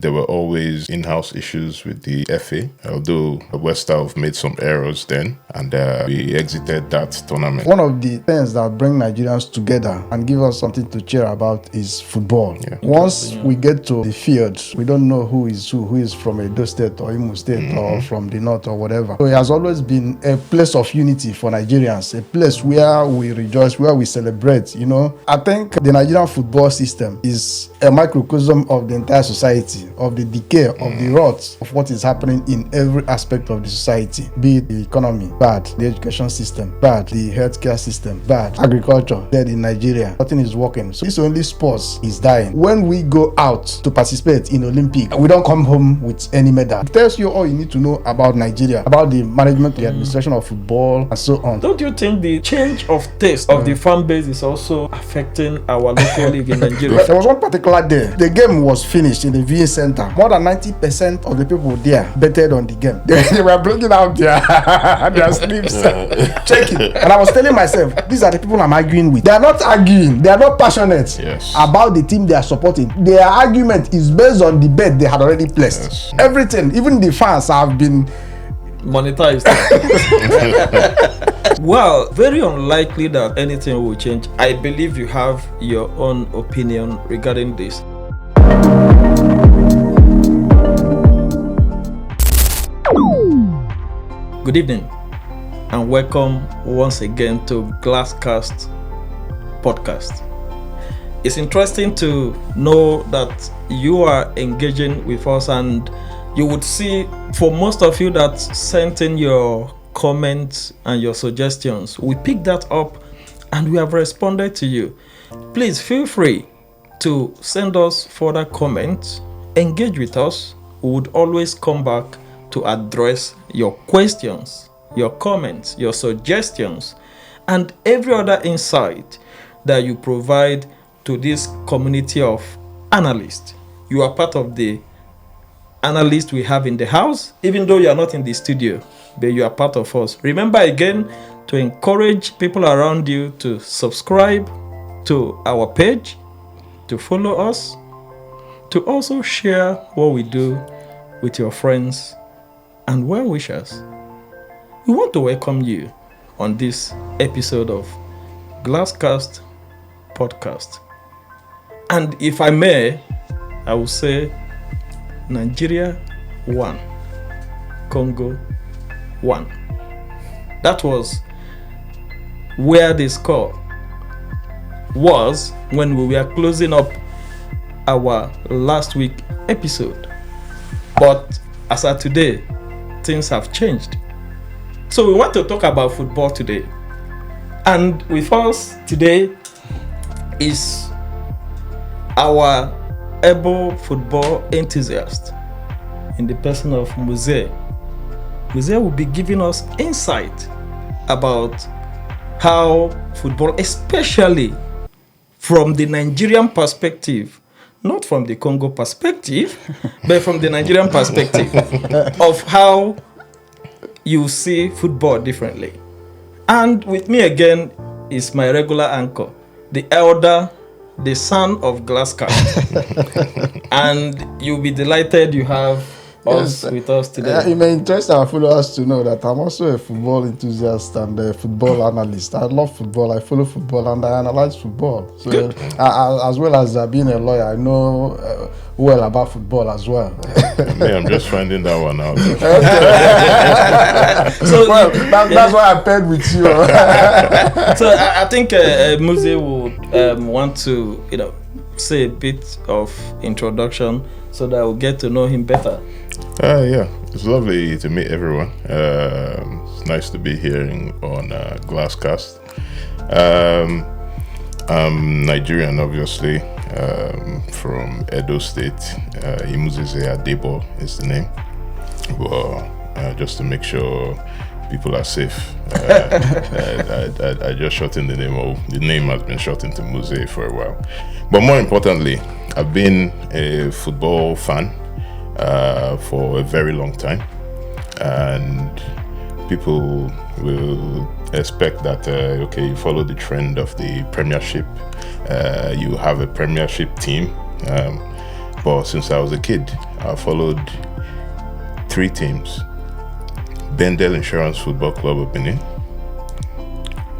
There were always in-house issues with the FA, although West have made some errors then, and we exited that tournament. One of the things that bring Nigerians together and give us something to cheer about is football. Yeah. Once we get to the field, we don't know who is from Edo State or Imo State or from the North or whatever. So it has always been a place of unity for Nigerians, a place where we rejoice, where we celebrate, I think the Nigerian football system is a microcosm of the entire society, of the decay, of the rot of what is happening in every aspect of the society, be it the economy, bad, the education system, bad, the healthcare system, bad, agriculture, dead in Nigeria, nothing is working. So this only sports is dying. When we go out to participate in Olympic, we don't come home with any medal. It tells you all you need to know about Nigeria, about the management, the administration of football, and so on. Don't you think the change of taste of the fan base is also affecting our local league in Nigeria? There was one particular day, the game was finished in the viewing center. More than 90% of the people there betted on the game. They were bringing out their sleeves, checking. And I was telling myself, these are the people I'm arguing with. They are not arguing, they are not passionate about the team they are supporting. Their argument is based on the bet they had already placed. Everything, even the fans have been monetized. Well, very unlikely that anything will change. I believe you have your own opinion regarding this. Good evening and welcome once again to Glasscast podcast. It's interesting to know that you are engaging with us, and you would see for most of you that sent in your comments and your suggestions, we picked that up and we have responded to you. Please feel free to send us further comments, engage with us. We would always come back to address your questions, your comments, your suggestions, and every other insight that you provide to this community of analysts. You are part of the analysts we have in the house, even though you are not in the studio, but you are part of us. Remember again to encourage people around you to subscribe to our page, to follow us, to also share what we do with your friends and well-wishers. We want to welcome you on this episode of Glasscast podcast. And if I may, I will say Nigeria 1, Congo 1. That was where the score was when we were closing up our last week episode. But as of today, things have changed. So we want to talk about football today. And with us today is our able football enthusiast in the person of Muse. Muse will be giving us insight about how football, especially from the Nigerian perspective, not from the Congo perspective, but from the Nigerian perspective, of how you see football differently. And with me again is my regular anchor, the elder, the son of Glasscast. And you'll be delighted you have us with us today. It may interest our followers to know that I'm also a football enthusiast and a football analyst. I love football, I follow football, and I analyze football. So, as well as being a lawyer, I know well about football as well. I'm just finding that one out. So that's why I paired with you. So I think Muse will want to, say a bit of introduction so that we'll get to know him better. Yeah, it's lovely to meet everyone. It's nice to be here on Glasscast. I'm Nigerian, obviously, from Edo State. Imuzeze Adebo is the name. Well, just to make sure people are safe, I just shortened the name. The name has been shortened to Muse for a while. But more importantly, I've been a football fan for a very long time, and people will expect that you follow the trend of the Premiership, you have a Premiership team, but since I was a kid I followed 3 teams: Bendel Insurance Football Club of Benin,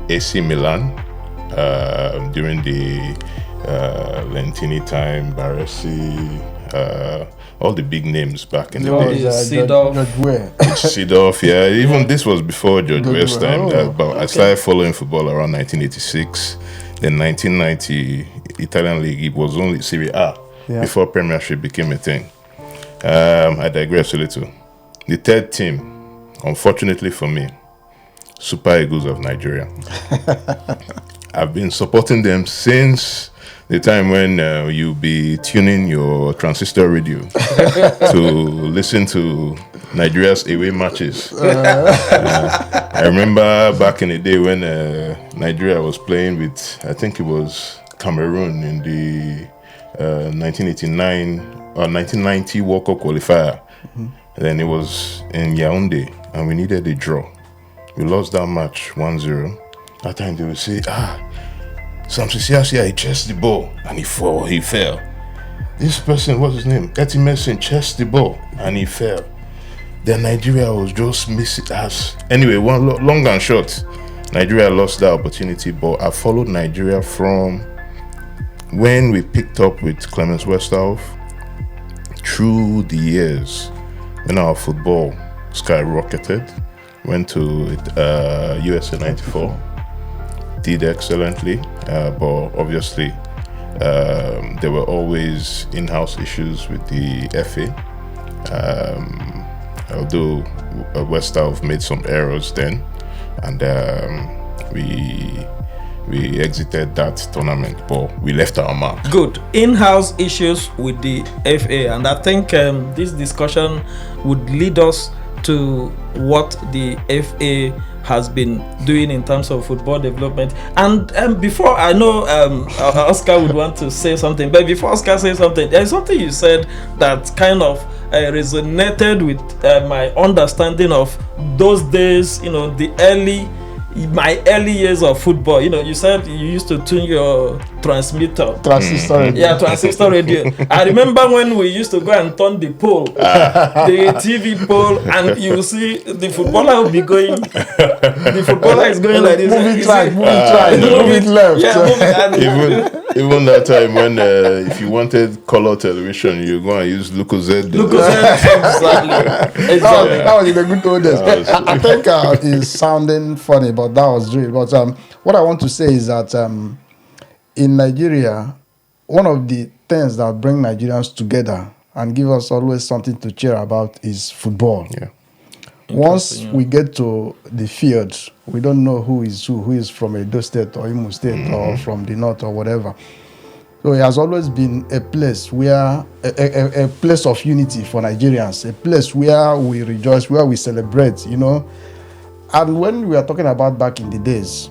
AC Milan during the Lentini time, Baresi, all the big names back in the day. George Weah. Seedorf, yeah. Even this was before George Weah's time. Oh, But I started following football around 1986. Then 1990, Italian League, it was only Serie A before Premiership became a thing. I digress a little. The third team, unfortunately for me, Super Eagles of Nigeria. I've been supporting them since the time when you'll be tuning your transistor radio to listen to Nigeria's away matches. I remember back in the day when Nigeria was playing with, I think it was Cameroon in the 1989 or 1990 World Cup qualifier. And then it was in Yaoundé, and we needed a draw. We lost that match 1-0. That time they would say, Samson Siasia, he chased the ball and he fell. This person, what's his name? Etimesin chased the ball and he fell. Then Nigeria was just missing us. Anyway, long and short, Nigeria lost that opportunity, but I followed Nigeria from when we picked up with Clemens Westhoff through the years when our football skyrocketed, went to USA 94. Did excellently, but obviously there were always in-house issues with the FA. Although Westhoff made some errors then, and we exited that tournament, but we left our mark. Good. In-house issues with the FA, and I think this discussion would lead us to what the FA has been doing in terms of football development. And before, I know Oscar would want to say something, but before Oscar says something, there's something you said that kind of resonated with my understanding of those days, my early years of football. You said you used to tune your transistor radio. Yeah, transistor radio. I remember when we used to go and turn the pole, the TV pole, and you see the footballer will be going. The footballer is going like this. Moving left. Yeah, Even that time when if you wanted color television, you go and use Lucozade. Exactly. That was in the good old days. I think it's sounding funny, but that was real. But what I want to say is that in Nigeria, one of the things that bring Nigerians together and give us always something to cheer about is football. Yeah. Once we get to the field, we don't know who is from Edo State or Imo State or from the north or whatever. So it has always been a place where a place of unity for Nigerians, a place where we rejoice, where we celebrate, And when we are talking about back in the days,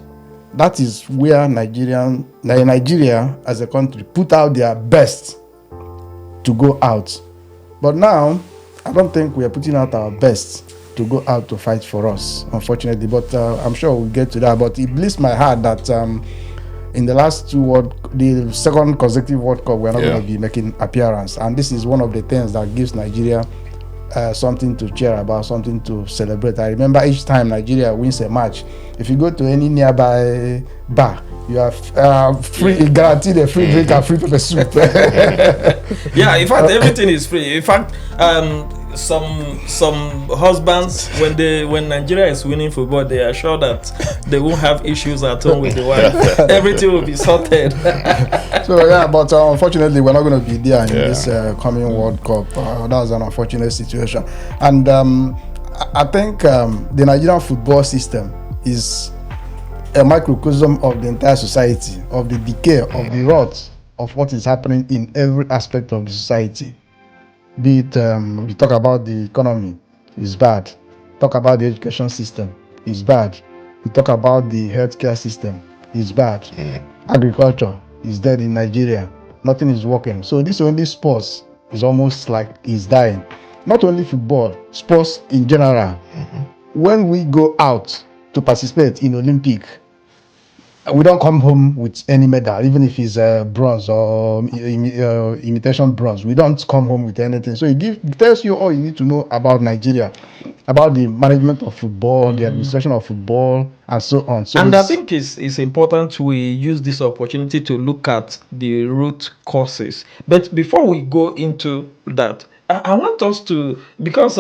that is where Nigeria as a country put out their best to go out. But now, I don't think we are putting out our best to go out to fight for us, unfortunately. But I'm sure we'll get to that. But it bleeds my heart that in the last the second consecutive World Cup, we're not going to be making appearance. And this is one of the things that gives Nigeria something to cheer about, something to celebrate. I remember each time Nigeria wins a match, if you go to any nearby bar, you are guaranteed a free drink and free pepper soup. Yeah, in fact, everything is free. In fact, some husbands, when Nigeria is winning football, they are sure that they won't have issues at home with the wife. Everything will be sorted. So but unfortunately, we're not going to be there in this coming World Cup. That's an unfortunate situation. And I think the Nigerian football system is a microcosm of the entire society, of the decay, of the rot of what is happening in every aspect of the society. Be it we talk about the economy, it's bad. Talk about the education system, it's bad. We talk about the healthcare system, it's bad. Agriculture is dead in Nigeria. Nothing is working. So this only sports is almost like it's dying. Not only football, sports in general. When we go out to participate in Olympic, We don't come home with any medal, even if it's bronze or imitation bronze. We don't come home with anything. So it tells you all you need to know about Nigeria, about the management of football, the administration of football, and so on. So And I think it's important we use this opportunity to look at the root causes. But before we go into that, I want us to, because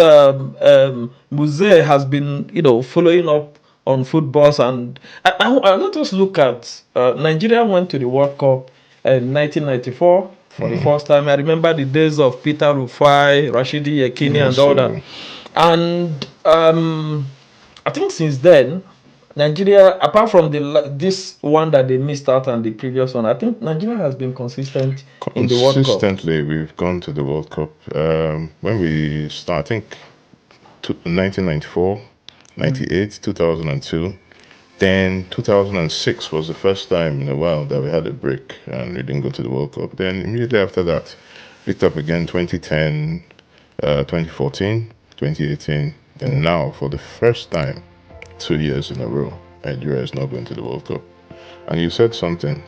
Muse has been, following up on footballs, and I let us look at Nigeria went to the World Cup in 1994 for the first time. I remember the days of Peter Rufai, Rashidi Yekini, and all that. And I think since then, Nigeria, apart from this one that they missed out and the previous one, I think Nigeria has been consistent in the World Cup. Consistently, we've gone to the World Cup. When we start, I think 1994, 98, 2002. Then 2006 was the first time in a while that we had a break and we didn't go to the World Cup. Then immediately after that, picked up again 2010, 2014, 2018. And now, for the first time, 2 years in a row, Nigeria is not going to the World Cup. And you said something.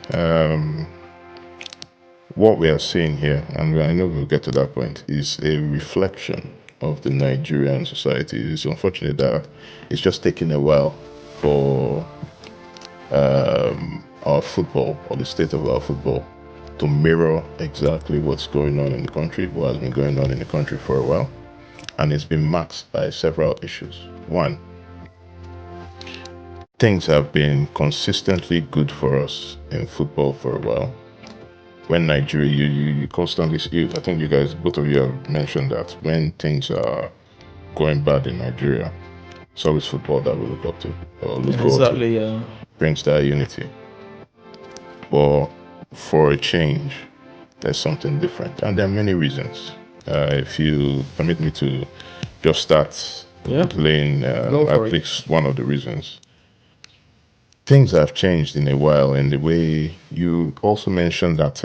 What we are seeing here, and I know we'll get to that point, is a reflection of the Nigerian society. It's unfortunate that it's just taking a while for our football, or the state of our football, to mirror exactly what's going on in the country, what has been going on in the country for a while. And it's been marked by several issues. One, things have been consistently good for us in football for a while. When Nigeria, you constantly, I think you guys, both of you have mentioned that when things are going bad in Nigeria, it's always football that we look up to, or look forward to. Exactly. Brings that unity. But for a change, there's something different, and there are many reasons. If you permit me to just start laying at least one of the reasons. Things have changed in a while, in the way you also mentioned that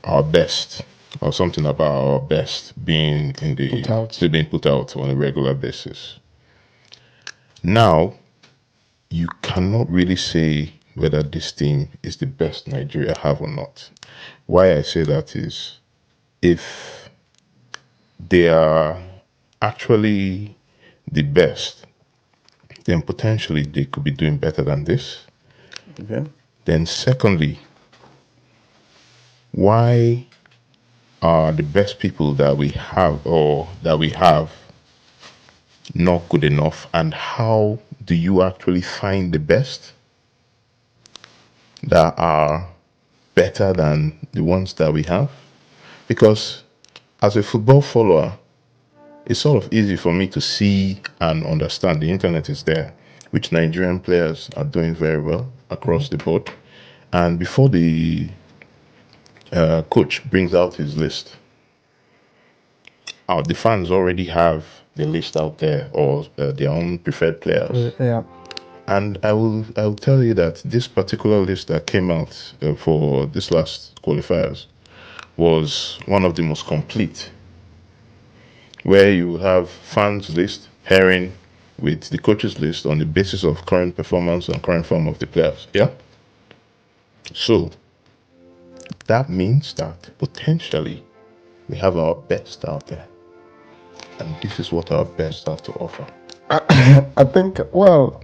our best, or something about our best being being put out on a regular basis. Now, you cannot really say whether this team is the best Nigeria have or not. Why I say that is, if they are actually the best, then potentially they could be doing better than this. Okay. Then secondly, why are the best people that we have not good enough, and how do you actually find the best that are better than the ones that we have? Because as a football follower, it's sort of easy for me to see and understand, the internet is there, which Nigerian players are doing very well across the board. And before the coach brings out his list, the fans already have the list out there, or their own preferred players. Yeah. And I will tell you that this particular list that came out for this last qualifiers was one of the most complete, where you have fans list pairing with the coaches list on the basis of current performance and current form of the players. Yeah. So that means that potentially we have our best out there, and this is what our best have to offer. I think, well,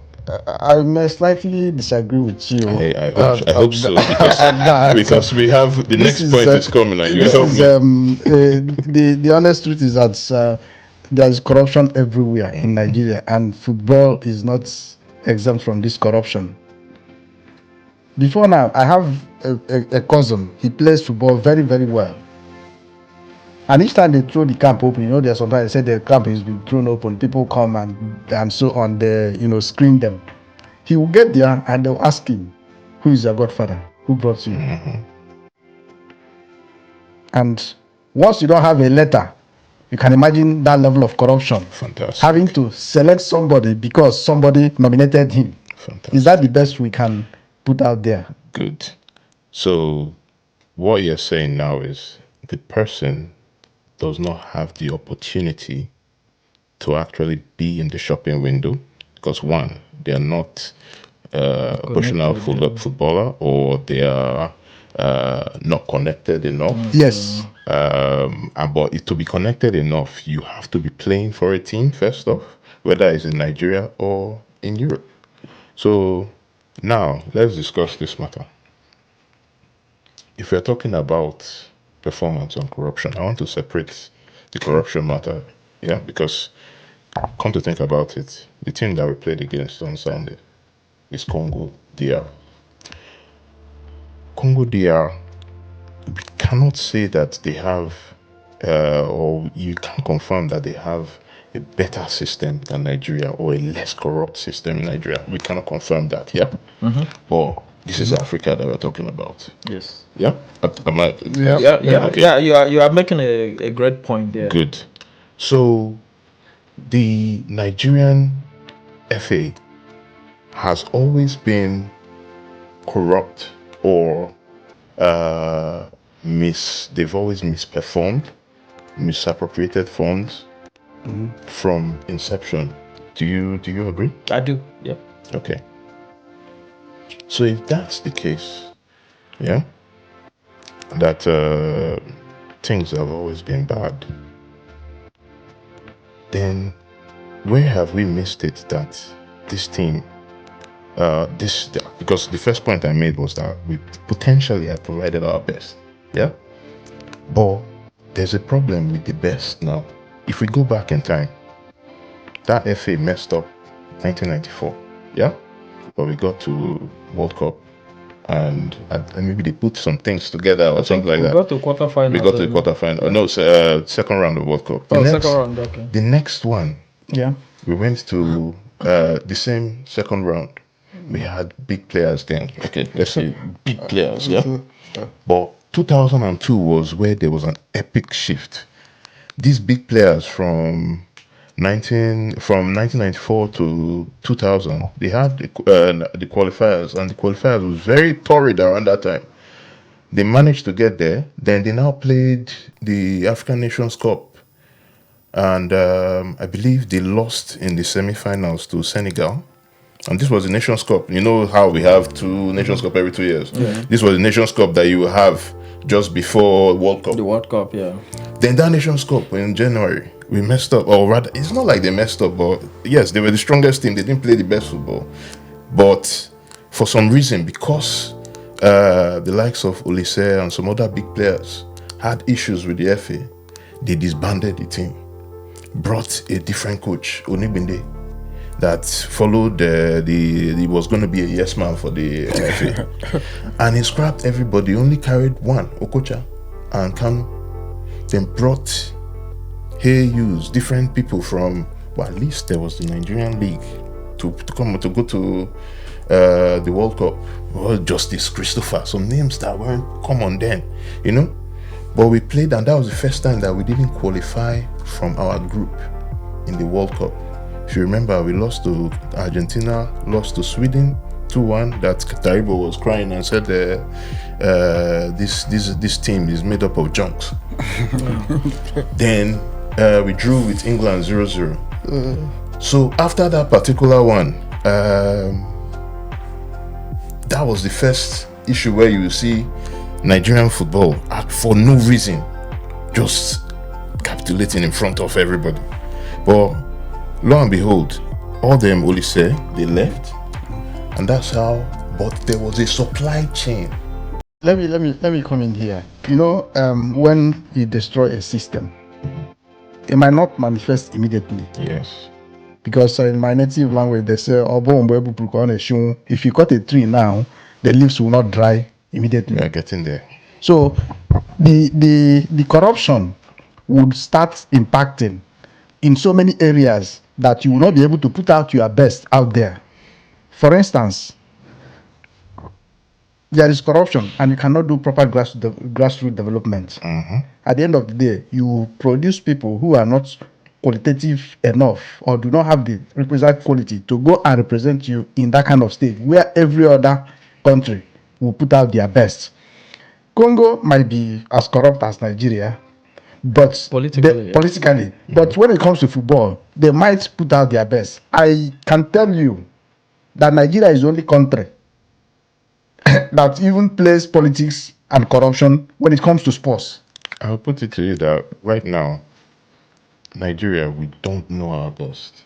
I may slightly disagree with you. I hope so, because we have the next point is coming, and you help me. The honest truth is that there is corruption everywhere in Nigeria, and football is not exempt from this corruption. Before now, I have a cousin. He plays football very, very well. And each time they throw the camp open, there's sometimes they say the camp is been thrown open. People come and so on. They screen them. He will get there and they'll ask him, "Who is your godfather? Who brought you?" And once you don't have a letter, you can imagine that level of corruption. Fantastic. Having to select somebody because somebody nominated him. Fantastic. Is that the best we can put out there? Good. So what you're saying now is the person does not have the opportunity to actually be in the shopping window, because one, they are not professional footballer, or they are not connected enough. Yes. But to be connected enough, you have to be playing for a team first off, whether it's in Nigeria or in Europe. So now let's discuss this matter. If we're talking about performance and corruption, I want to separate the corruption matter. Yeah, because come to think about it, the team that we played against on Sunday is Congo DR. Congo DR, we cannot say that they have, or you can't confirm that they have a better system than Nigeria or a less corrupt system in Nigeria. We cannot confirm that, yeah? But this is Africa that we're talking about. Yes. Yeah? Yeah. You are making a great point there. Good. So the Nigerian FA has always been corrupt or they've always misperformed, misappropriated funds from inception. Do you agree? I do. Yeah. Okay. So if that's the case, yeah, that things have always been bad, then where have we missed it that this team, because the first point I made was that we potentially had provided our best, yeah, but there's a problem with the best now. If we go back in time, that FA messed up 1994, yeah, but we got to World Cup, and maybe they put some things together or something like that. We got to quarterfinal. We got to the quarterfinal. No, second round of World Cup. Second round. Okay. The next one, Yeah. we went to the same second round. We had big players then. Okay, let's say big players, yeah. But 2002 was where there was an epic shift. These big players from 1994 to 2000, they had the qualifiers, and the qualifiers was very torrid around that time. They managed to get there. Then they now played the African Nations Cup, and I believe they lost in the semi-finals to Senegal. And this was the Nations Cup. You know how we have two Nations Cup every 2 years. Yeah. This was the Nations Cup that you have just before World Cup. The World Cup, yeah. Then that Nations Cup in January, we messed up. Or rather, it's not like they messed up, but yes, they were the strongest team. They didn't play the best football. But for some reason, because the likes of Olise and some other big players had issues with the FA, they disbanded the team, brought a different coach, Onibinde, that followed he was going to be a yes man for the FA, and he scrapped everybody. Only carried one, Okocha and Kanu. Then brought different people from, well, at least there was the Nigerian League to go to the World Cup. Well, Justice Christopher, some names that weren't common then, you know. But we played, and that was the first time that we didn't qualify from our group in the World Cup. If you remember, we lost to Argentina, lost to Sweden 2-1. That Taribo was crying and said, "This team is made up of junks." Then we drew with England 0-0. So after that particular one, that was the first issue where you see Nigerian football for no reason just capitulating in front of everybody. But lo and behold, all them Olise, they left, and that's how. But there was a supply chain. Let me come in here. You know, when you destroy a system, it might not manifest immediately. Yes. Because in my native language, they say, if you cut a tree now, the leaves will not dry immediately. We are getting there. So the corruption would start impacting in so many areas that you will not be able to put out your best out there. For instance, there is corruption and you cannot do proper grassroots development. At the end of the day, you produce people who are not qualitative enough or do not have the requisite quality to go and represent you in that kind of stage where every other country will put out their best. Congo might be as corrupt as Nigeria, but politically, but when it comes to football, they might put out their best. I can tell you that Nigeria is the only country that even plays politics and corruption when it comes to sports. I'll put it to you that right now, Nigeria, we don't know our best.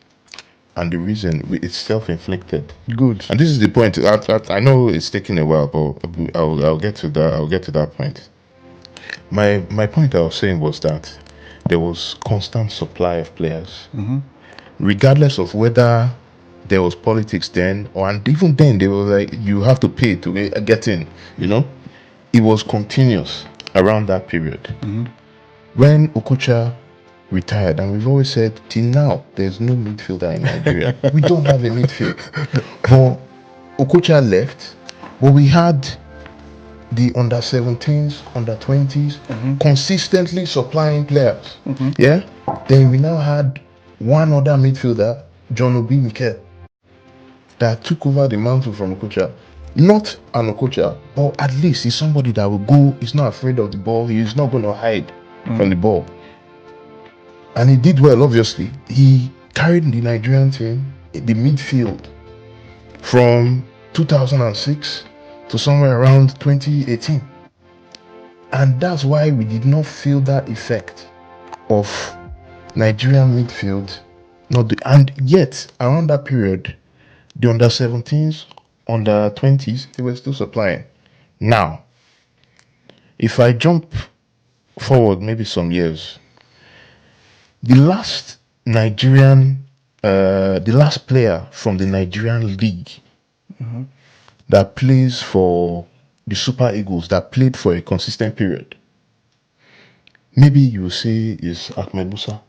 And the reason it's self-inflicted. Good. And this is the point. I know it's taking a while, but I'll get to that. I'll get to that point. My point I was saying was that there was constant supply of players, regardless of whether there was politics then, and even then they were like you have to pay to get in. You know, it was continuous around that period. When Okocha retired, and we've always said till now there's no midfielder in Nigeria. We don't have a midfield. But Okocha left, but we had the under 17s, under 20s consistently supplying players. Yeah. Then we now had one other midfielder, John Obi Mikel, that took over the mantle from Okocha. Not an Okocha, but at least he's somebody that will go, he's not afraid of the ball, he's not going to hide from the ball. And he did well, obviously. He carried the Nigerian team in the midfield from 2006 to somewhere around 2018. And that's why we did not feel that effect of Nigerian midfield. And yet, around that period, the under 17s, under 20s, they were still supplying. Now, if I jump forward maybe some years, the last player from the Nigerian league that plays for the Super Eagles, that played for a consistent period, maybe you will say is Ahmed Musa.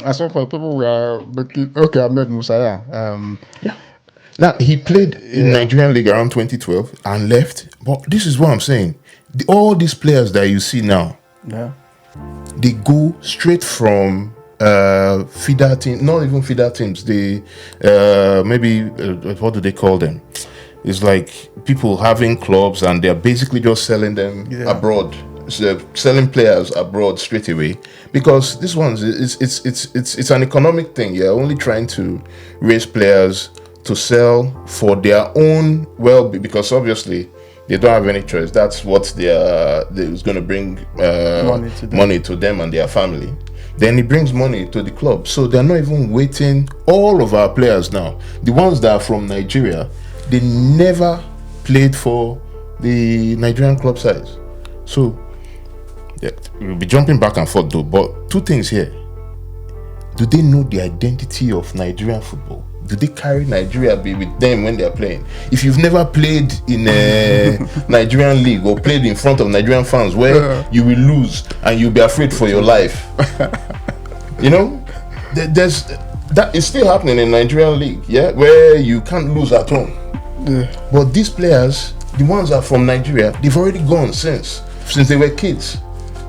I saw for people we are okay, Ahmed Musa, yeah. Now he played in Nigerian league around 2012 and left. But this is what I'm saying: all these players that you see now, they go straight from feeder team, not even feeder teams. They what do they call them? It's like people having clubs and they're basically just selling them abroad. So selling players abroad straight away, because this one's it's an economic thing. You're only trying to raise players to sell for their own well-being, because obviously they don't have any choice. That's what is going to bring money to them and their family. Then it brings money to the club. So they're not even waiting. All of our players now, the ones that are from Nigeria, they never played for the Nigerian club sides. So we'll be jumping back and forth though. But two things here. Do they know the identity of Nigerian football? Do they carry Nigeria with them when they're playing? If you've never played in a Nigerian league or played in front of Nigerian fans where you will lose and you'll be afraid for your life, you know, there's that is still happening in Nigerian league, where you can't lose at home. But these players, the ones that are from Nigeria, they've already gone since they were kids.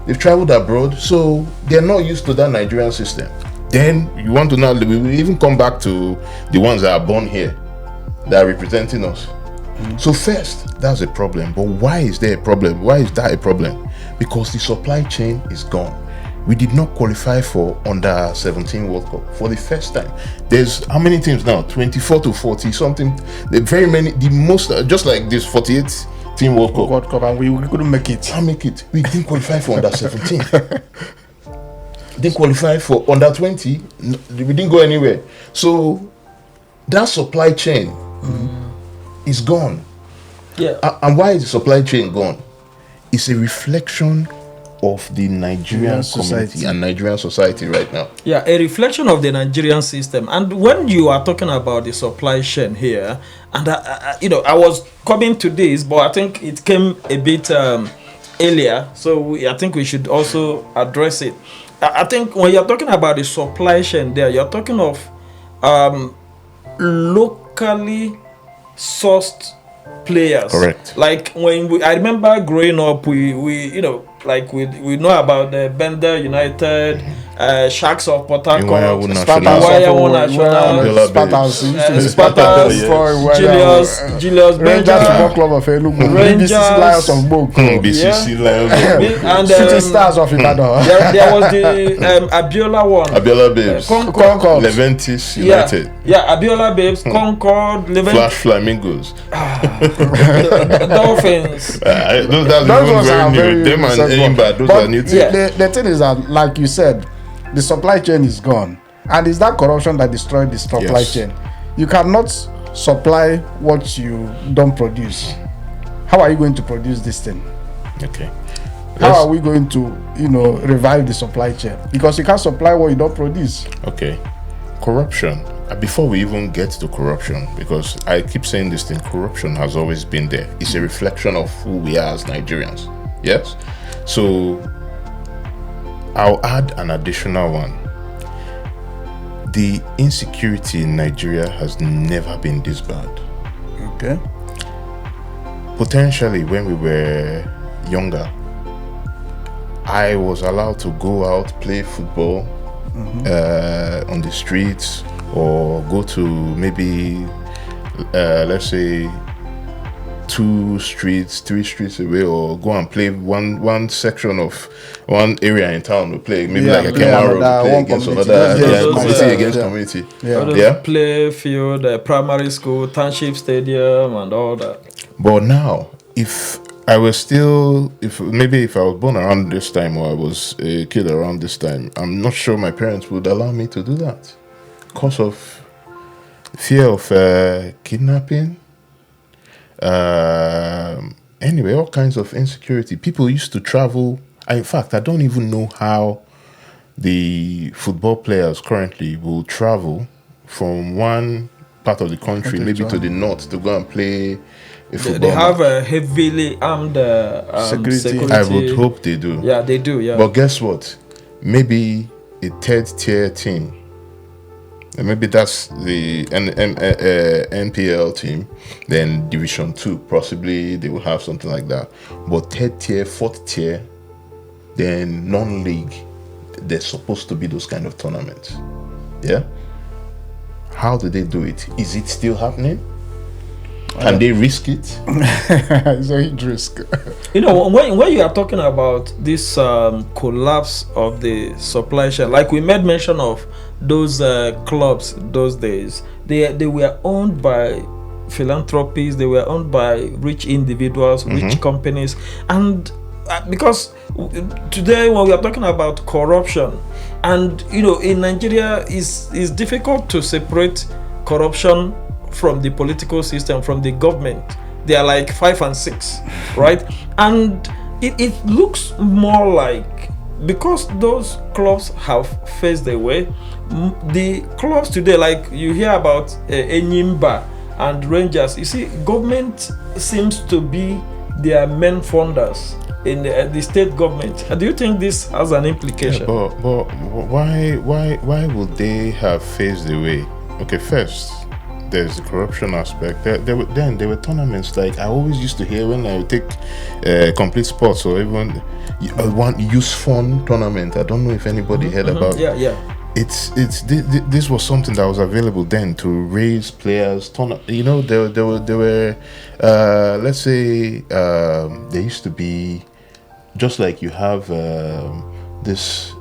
They've traveled abroad, so they're not used to that Nigerian system. Then you want to now, we will even come back to the ones that are born here, that are representing us. So first, that's a problem. But why is there a problem? Why is that a problem? Because the supply chain is gone. We did not qualify for under 17 World Cup for the first time. There's how many teams now? 24 to 40 something. Very many, the most, just like this 48 team World Cup. And we couldn't make it. Can't make it. We didn't qualify for under 17. Didn't qualify for under 20. We didn't go anywhere. So that supply chain is gone. And why is the supply chain gone? It's a reflection of the Nigerian community and Nigerian society right now. Yeah, a reflection of the Nigerian system. And when you are talking about the supply chain here, and I was coming to this, but I think it came a bit earlier, so I think we should also address it. I think when you're talking about the supply chain there, you're talking of locally sourced players. Correct. Like when I remember growing up, we know about the Bender United, Sharks of Port Iwayawu Harcourt, National. Iwayawu National, Abiola Spartans, Babes. used to be Spartans, Spartans, Julius Rangers Benja, Football Club of Enugu, Rangers, BCC Lions of Boko, BCC Lions. and Shooting Stars of Ibadan. there was the Abiola one. Abiola Babes. Concord. Leventis United. Yeah, Abiola Babes, Concord, Levent, Flash Flamingos. Dolphins. That's Those even ones are very new. very Them and successful. Eimba, those But are new the, teams. the thing is that, like you said, the supply chain is gone, and it's that corruption that destroyed the supply Yes. chain. You cannot supply what you don't produce. How are you going to produce this thing? Okay. How are we going to, revive the supply chain? Because you can't supply what you don't produce. Okay. Corruption. Before we even get to corruption, because I keep saying this thing, corruption has always been there. It's a reflection of who we are as Nigerians. Yes? So I'll add an additional one. The insecurity in Nigeria has never been this bad. Okay. Potentially, when we were younger, I was allowed to go out, play football on the streets, or go to maybe, let's say, 2 streets, 3 streets away, or go and play one section of one area in town. We play maybe Yeah, like a play Kema Road, another play one against community. another Yes, community yes, against yeah. community. Yeah. All those Yeah. play field, primary school, township stadium, and all that. But now, if I was born around this time, or I was a kid around this time, I'm not sure my parents would allow me to do that because of fear of kidnapping. Anyway, all kinds of insecurity. People used to travel. In fact, I don't even know how the football players currently will travel from one part of the country, maybe to the north, to go and play a football They have match. a heavily armed security. I would hope they do. Yeah, they do. Yeah. But guess what? Maybe a third tier team. And maybe that's the NPL team. Then Division 2, possibly they will have something like that. But third tier, fourth tier, then non-league, there's supposed to be those kind of tournaments. Yeah? How do they do it? Is it still happening? Can they risk it? It's a huge risk. When you are talking about this collapse of the supply chain, like we made mention of those clubs those days, they were owned by philanthropies, they were owned by rich individuals, rich companies, and because today when we are talking about corruption, and in Nigeria is difficult to separate corruption from the political system, from the government. They are like 5 and 6, right? And it looks more like, because those clubs have faced their way, the clubs today, like you hear about Enyimba and Rangers, you see, government seems to be their main funders in the state government. Do you think this has an implication? Yeah, but why would they have faced the way? Okay, first, there's the corruption aspect. There were tournaments, like I always used to hear when I would take complete sports, or even one use fund tournament. I don't know if anybody heard about. Yeah. This was something that was available then to raise players. There were let's say there used to be, just like you have this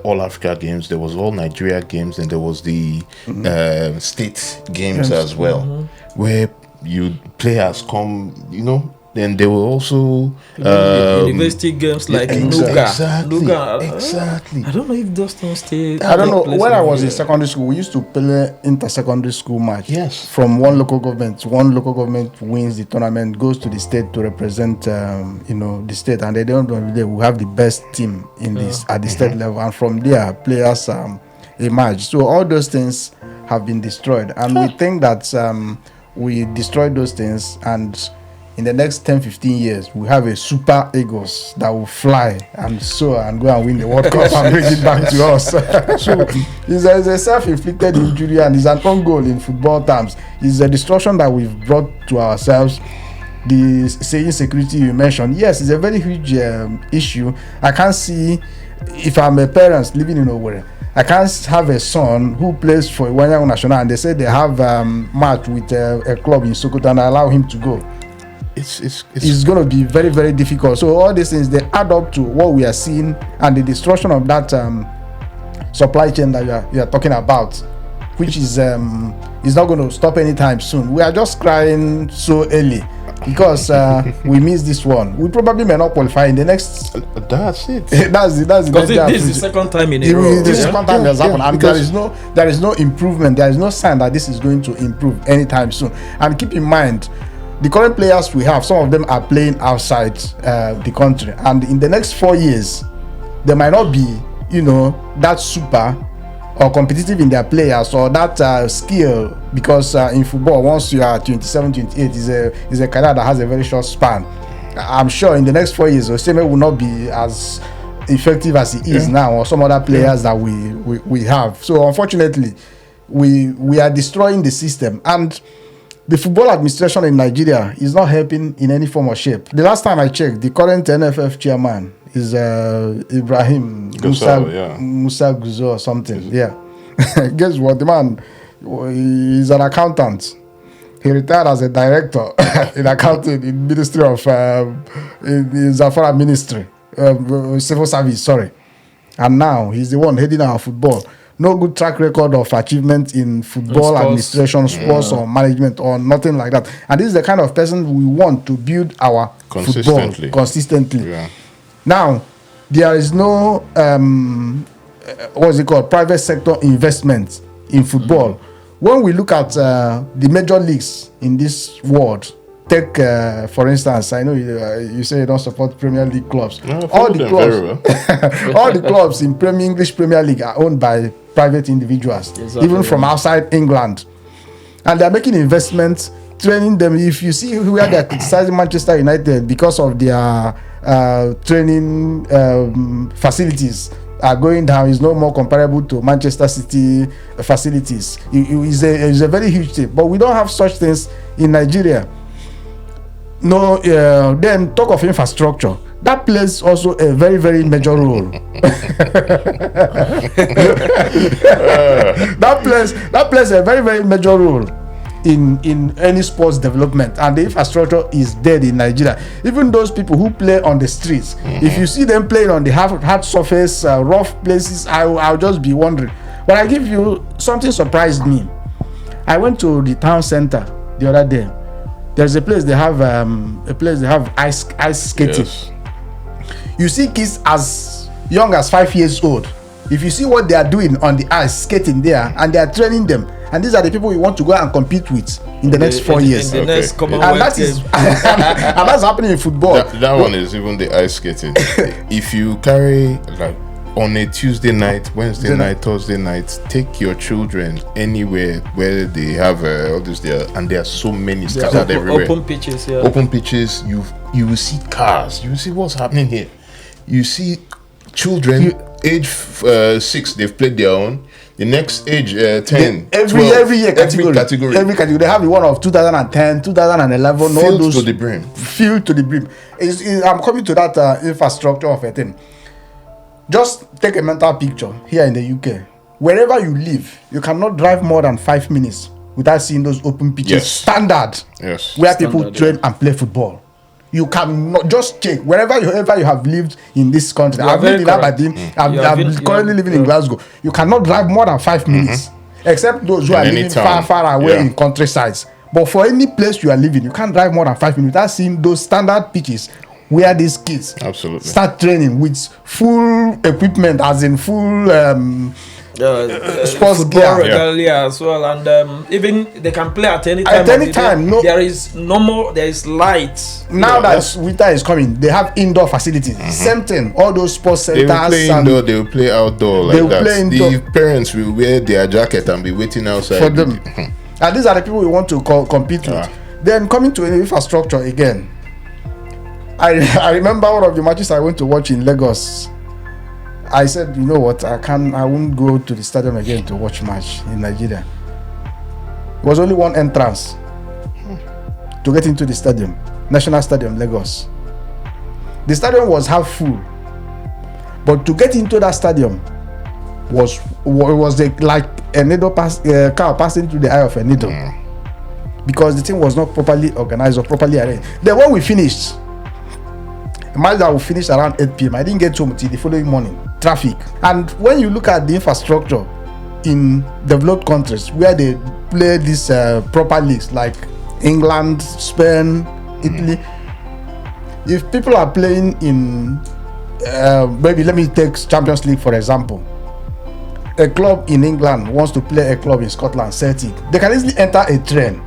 All Africa games, there was All Nigeria games, and there was the state games as well, where players come, then they were also university games like Nuga. Exactly. I don't know if those things stay. I don't know. take place When I was in Nigeria. secondary school, we used to play inter-secondary school match. Yes. From one local government. One local government wins the tournament, goes to the state to represent, the state, and they will have the best team in this at the state level, and from there, players emerge. So all those things have been destroyed, and we think that we destroyed those things, and in the next 10-15 years, we have a super Eagles that will fly and soar and go and win the World Cup and bring it back to us. So it's a self-inflicted injury, and it's an own goal in football terms. It's a destruction that we've brought to ourselves. The insecurity you mentioned, yes, it's a very huge issue. I can't see if I'm a parent living in Owerri, I can't have a son who plays for Iwanyan National and they say they have match with a club in Sokoto and I allow him to go. It's going to be very, very difficult. So all these things, they add up to what we are seeing and the destruction of that supply chain that you are talking about, which is not going to stop anytime soon. We are just crying so early because we missed this one. We probably may not qualify in the next. That's it. That's because this is the second time in a row. This is the second time it has happened, and there is no improvement. There is no sign that this is going to improve anytime soon. And keep in mind, the current players we have, some of them are playing outside the country, and in the next 4 years, they might not be, that super or competitive in their players or that skill, because in football, once you are 27, 28, is a career that has a very short span. I'm sure in the next 4 years, Oseme will not be as effective as he is now, or some other players that we have. So unfortunately, we are destroying the system, and the football administration in Nigeria is not helping in any form or shape. The last time I checked, the current NFF chairman is Ibrahim Musa Guzo or something. Yeah. Guess what? The man is an accountant. He retired as a director in accounting in Ministry of in Zafara Ministry, Civil Service. Sorry, and now he's the one heading our football. No good track record of achievement in football administration, sports, or management, or nothing like that. And this is the kind of person we want to build our football consistently. Yeah. Now, there is no private sector investment in football. When we look at the major leagues in this world, take for instance, I know you say you don't support Premier League clubs. No, all the clubs, all the clubs in English Premier League are owned by private individuals, even from outside England, and they are making investments, training them. If you see where they are criticizing Manchester United because of their training facilities are going down, is no more comparable to Manchester City facilities. It is a very huge thing, but we don't have such things in Nigeria. No, then talk of infrastructure. That plays also a very, very major role. that plays a very, very major role in any sports development, and the infrastructure is dead in Nigeria. Even those people who play on the streets, if you see them playing on the hard surface, rough places, I'll just be wondering. But I give you something surprised me. I went to the town center the other day. There's a place they have ice skating. Yes. You see kids as young as 5 years old. If you see what they are doing on the ice skating there, and they are training them, and these are the people we want to go and compete with in the next 4 years. In the next and that is and that's happening in football. That one is even the ice skating. If you carry like on a Tuesday night, Wednesday night, Thursday night, take your children anywhere where they have all this there, and there are so many scattered everywhere. Open pitches, yeah. Open pitches. You will see cars. You will see what's happening here. You see children age 6, they've played their own. The next age 10, every year category. Every category. They have the one of 2010, 2011. Filled all those to the brim. Filled to the brim. I'm coming to that infrastructure of a thing. Just take a mental picture here in the UK. Wherever you live, you cannot drive more than 5 minutes without seeing those open pitches. Yes. Standard. Yes. Where people train and play football. You cannot just check wherever you have lived in this country. I've lived in Aberdeen. I'm currently living in Glasgow. You cannot drive more than 5 minutes, except those who are living far away in countrysides. But for any place you are living, you can't drive more than 5 minutes without seeing those standard pitches where these kids start training with full equipment, as in full sports gear regalia as well, and even they can play at any time. At any time, no. There is no more. There is light. Now that winter is coming, they have indoor facilities. Same thing. All those sports centers. They will play indoor. They will play outdoor. Like that. The parents will wear their jacket and be waiting outside for them. And these are the people we want to compete with. Then coming to infrastructure again. I remember one of the matches I went to watch in Lagos. I said, you know what, I won't go to the stadium again to watch match in Nigeria. It was only one entrance to get into the stadium, National Stadium, Lagos. The stadium was half full, But to get into that stadium was like a needle car passing through the eye of a needle, because the thing was not properly organized or properly arranged. Then when we finished, imagine that we finished around 8 p.m. I didn't get home till the following morning. Traffic. And when you look at the infrastructure in developed countries where they play these proper leagues like England, Spain, Italy, if people are playing in maybe let me take Champions League for example. A club in England wants to play a club in Scotland, Celtic. They can easily enter a train.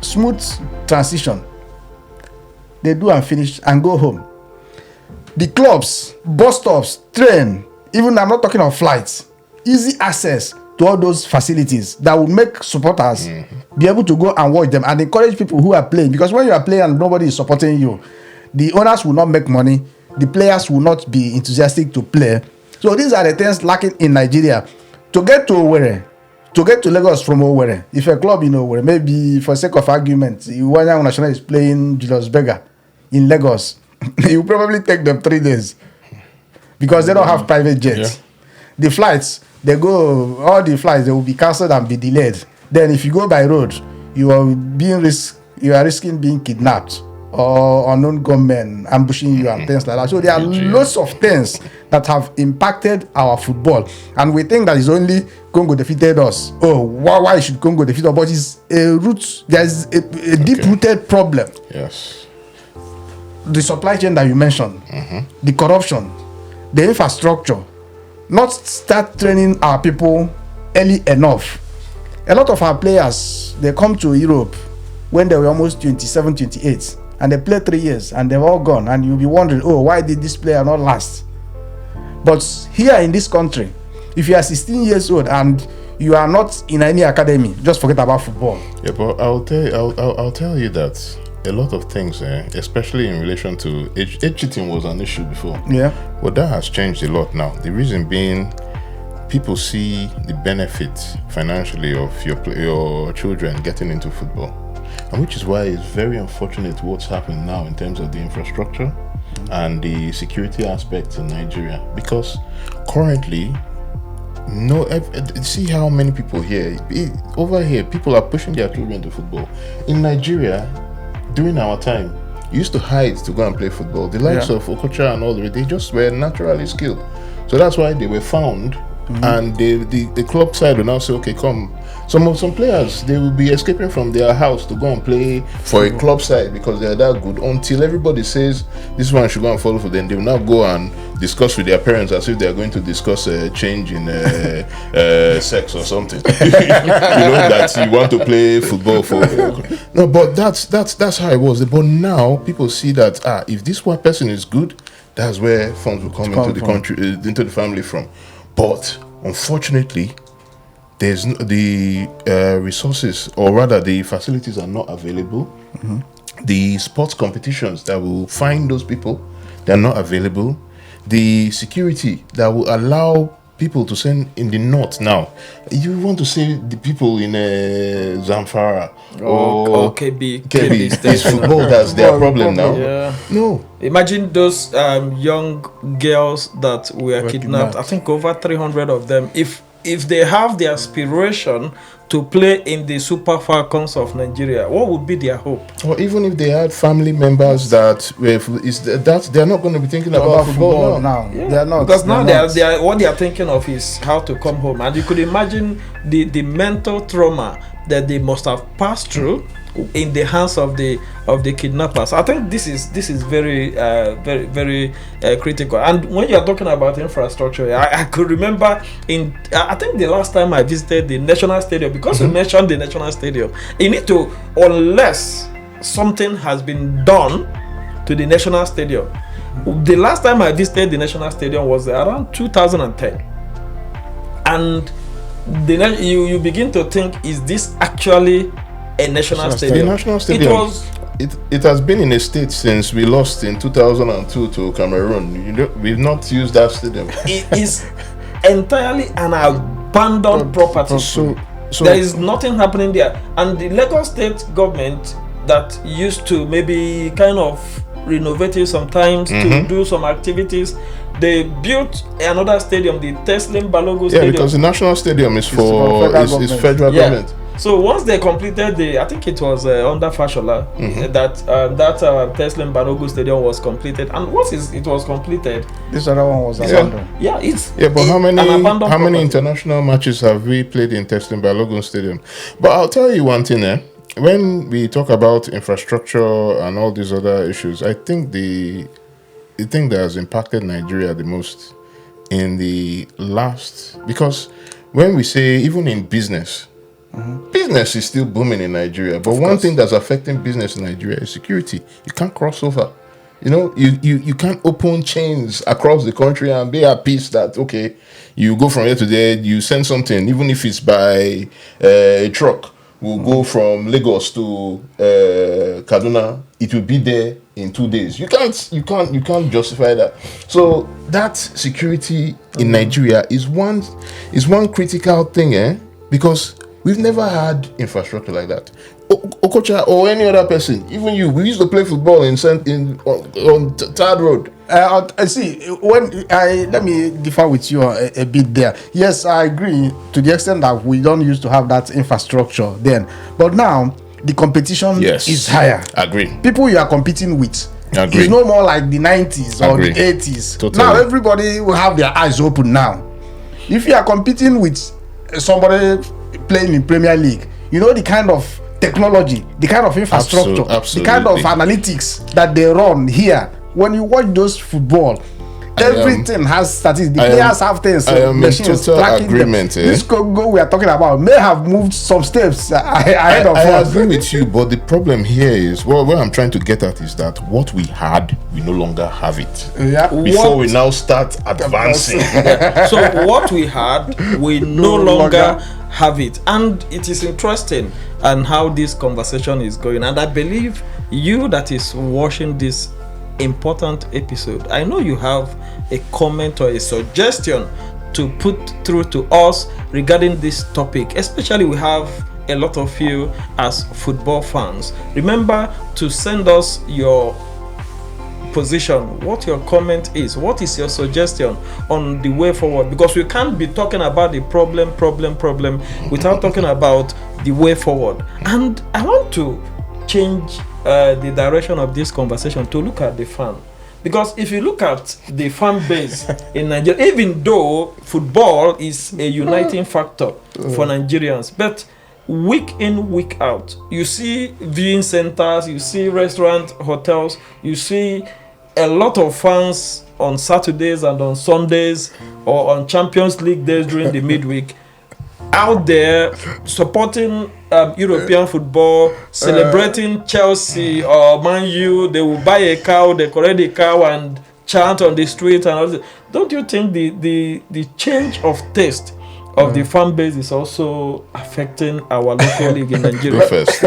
Smooth transition. They do and finish and go home. The clubs, bus stops, train, even I'm not talking of flights, easy access to all those facilities that will make supporters be able to go and watch them and encourage people who are playing. Because when you are playing and nobody is supporting you, the owners will not make money, the players will not be enthusiastic to play. So these are the things lacking in Nigeria. To get to Owerri, to get to Lagos from Owerri, if a club in Owerri, maybe for sake of argument, Iwanya National is playing Julius Berger in Lagos, you probably take them 3 days because they don't have private jets. Yeah. The flights, all the flights, they will be cancelled and be delayed. Then if you go by road, you are risking being kidnapped or unknown gunmen ambushing you and things like that. So there are lots of things that have impacted our football, and we think that it's only Congo defeated us. Oh, why should Congo defeat us? But it's there's a deep-rooted problem. Yes. The supply chain that you mentioned, the corruption, the infrastructure, not start training our people early enough. A lot of our players, they come to Europe when they were almost 27, 28, and they play 3 years and they're all gone, and you'll be wondering, oh, why did this player not last? But here in this country, if you are 16 years old and you are not in any academy, just forget about football. Yeah, but I'll tell you that a lot of things, especially in relation to age cheating was an issue before. Yeah. But that has changed a lot now. The reason being, people see the benefit financially of your children getting into football, and which is why it's very unfortunate what's happening now in terms of the infrastructure and the security aspects in Nigeria. Because currently, see how many people over here, people are pushing their children to football. In Nigeria, during our time, you used to hide to go and play football. The likes of Okocha and all they just were naturally skilled. So that's why they were found. And the club side will now say, okay, come. Some players, they will be escaping from their house to go and play for a club side because they are that good, until everybody says this one should go and follow for them. They will now go and discuss with their parents as if they are going to discuss a change in sex or something. That you want to play football for. No, but that's how it was. But now people see that if this one person is good, that's where funds will come into the country, into the family from. But unfortunately, there's the resources, or rather the facilities are not available. The sports competitions that will find those people, they're not available. The security that will allow people to send in the north now. You want to say the people in Zamfara or KB it's football that's their problem now. Yeah. No. Imagine those young girls that were kidnapped. I think over 300 of them. If they have the aspiration to play in the Super Falcons of Nigeria, what would be their hope? Or even if they had family members that they're not going to be thinking about football now. Yeah. They're not, because now they are what they are thinking of is how to come home, and you could imagine the mental trauma that they must have passed through in the hands of the kidnappers. I think this is very very critical. And when you are talking about infrastructure, I could remember I think the last time I visited the National Stadium, because you mentioned the National Stadium, you need to, unless something has been done to the National Stadium. The last time I visited the National Stadium was around 2010, and you begin to think, is this actually a national stadium? The National Stadium. It has been in a state since we lost in 2002 to Cameroon. We've not used that stadium. It is entirely an abandoned property. So there is nothing happening there. And the Lagos state government that used to maybe kind of renovate it sometimes to do some activities they built another stadium, the Teslim Balogun Yeah, Stadium. because the national stadium is for federal Yeah. government. So once they completed I think it was under Fashola that Teslim Balogun Stadium was completed. And once it was completed, This other one was abandoned. yeah, it's But how many property. international matches have we played in Testing Balogun Stadium? But I'll tell you one thing, when we talk about infrastructure and all these other issues, I think the thing that has impacted Nigeria the most in the last, because when we say even in business, business is still booming in Nigeria, but one thing that's affecting business in Nigeria is security. You can't cross over. You know, you can't open chains across the country and be at peace that, okay, you go from here to there, you send something, even if it's by a truck, will go from Lagos to Kaduna, it will be there in 2 days. You can't justify that. So that security in Nigeria is one critical thing, because we've never had infrastructure like that. Okocha or any other person, even you, we used to play football on Third Road. I see. Let me differ with you a bit there. Yes, I agree to the extent that we don't used to have that infrastructure then, but now the competition is higher. Agree. People you are competing with Agree. is no more like the 90s or Agree. the 80s. Totally. Now everybody will have their eyes open now. If you are competing with somebody playing in Premier League, you know the kind of technology, the kind of infrastructure, Absolutely. the kind of analytics that they run here. When you watch those football, everything has statistics. The players have things. I am in machines total tracking agreement. them. This goal we are talking about may have moved some steps ahead of I us. agree with you, but the problem here is, what I'm trying to get at is that what we had, we no longer have it. Yeah. Before we now start advancing. So what we had, we no longer have it. And it is interesting and how this conversation is going. And I believe you that is watching this important episode, I know you have a comment or a suggestion to put through to us regarding this topic. Especially we have a lot of you as football fans. Remember to send us your position, what your comment is, what is your suggestion on the way forward, because we can't be talking about the problem without talking about the way forward. And I want to change the direction of this conversation to look at the fan, because if you look at the fan base in Nigeria, even though football is a uniting factor for Nigerians, but week in, week out, you see viewing centers, you see restaurants, hotels, you see a lot of fans on Saturdays and on Sundays or on Champions League days during the midweek out there supporting European football, celebrating Chelsea or Man U. They will buy a cow, decorate a cow and chant on the street and all that. Don't you think the change of taste of the fan base is also affecting our local league in Nigeria? Go first.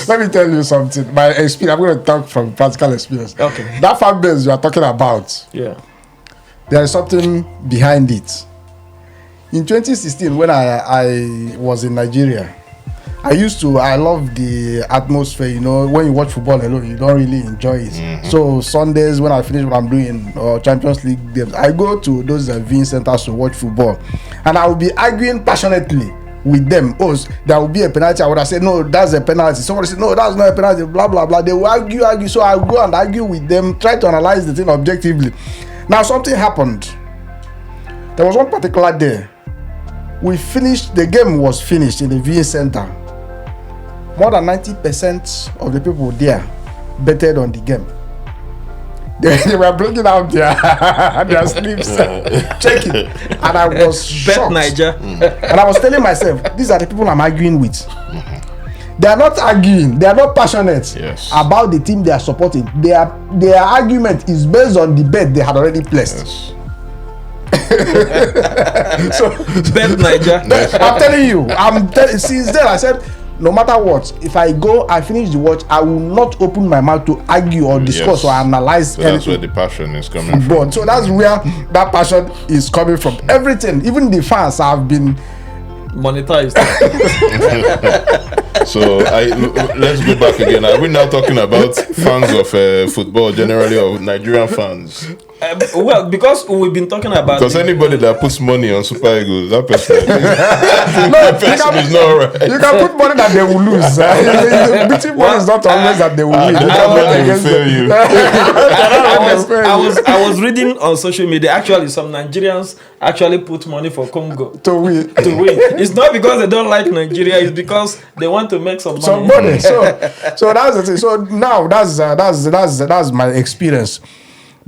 Let me tell you something. My experience, I'm going to talk from practical experience. Okay. That fan base you are talking about, Yeah. there is something behind it. In 2016, when I was in Nigeria, I love the atmosphere. You know, when you watch football alone, you don't really enjoy it. So Sundays, when I finish what I'm doing, Champions League games, I go to those viewing centers to watch football, and I will be arguing passionately with them. Oh, there will be a penalty. I would have said, no, that's a penalty. Somebody said, no, that's not a penalty. Blah blah blah. They will argue. So I go and argue with them, try to analyze the thing objectively. Now something happened. There was one particular day. The game was finished in the viewing center. More than 90% of the people there betted on the game. They were bringing out their sleeves, checking, and I was shocked. Bet Niger. And I was telling myself, these are the people I'm arguing with. They are not arguing. They are not passionate about the team they are supporting. Their argument is based on the bet they had already placed. So Bet Niger. I'm telling you, since then I said, no matter what, if I go, I finish the watch, I will not open my mouth to argue or discuss or analyze So anything. that's where the passion is coming from. But so that's where that passion is coming from. Everything, even the fans have been Monetized. So let's go back again. Are we now talking about fans of football generally, or Nigerian fans? Well, because we've been talking about Because anybody that puts money on Super Eagles, that person, is not right. You can put money that they will lose. Beating money is not always that they will win. They can bet will against fail them. you. I was reading on social media. Actually, some Nigerians actually put money for Congo To win. It's not because they don't like Nigeria. It's because they want to make some money. Some money. So that's the thing. So now that's my experience.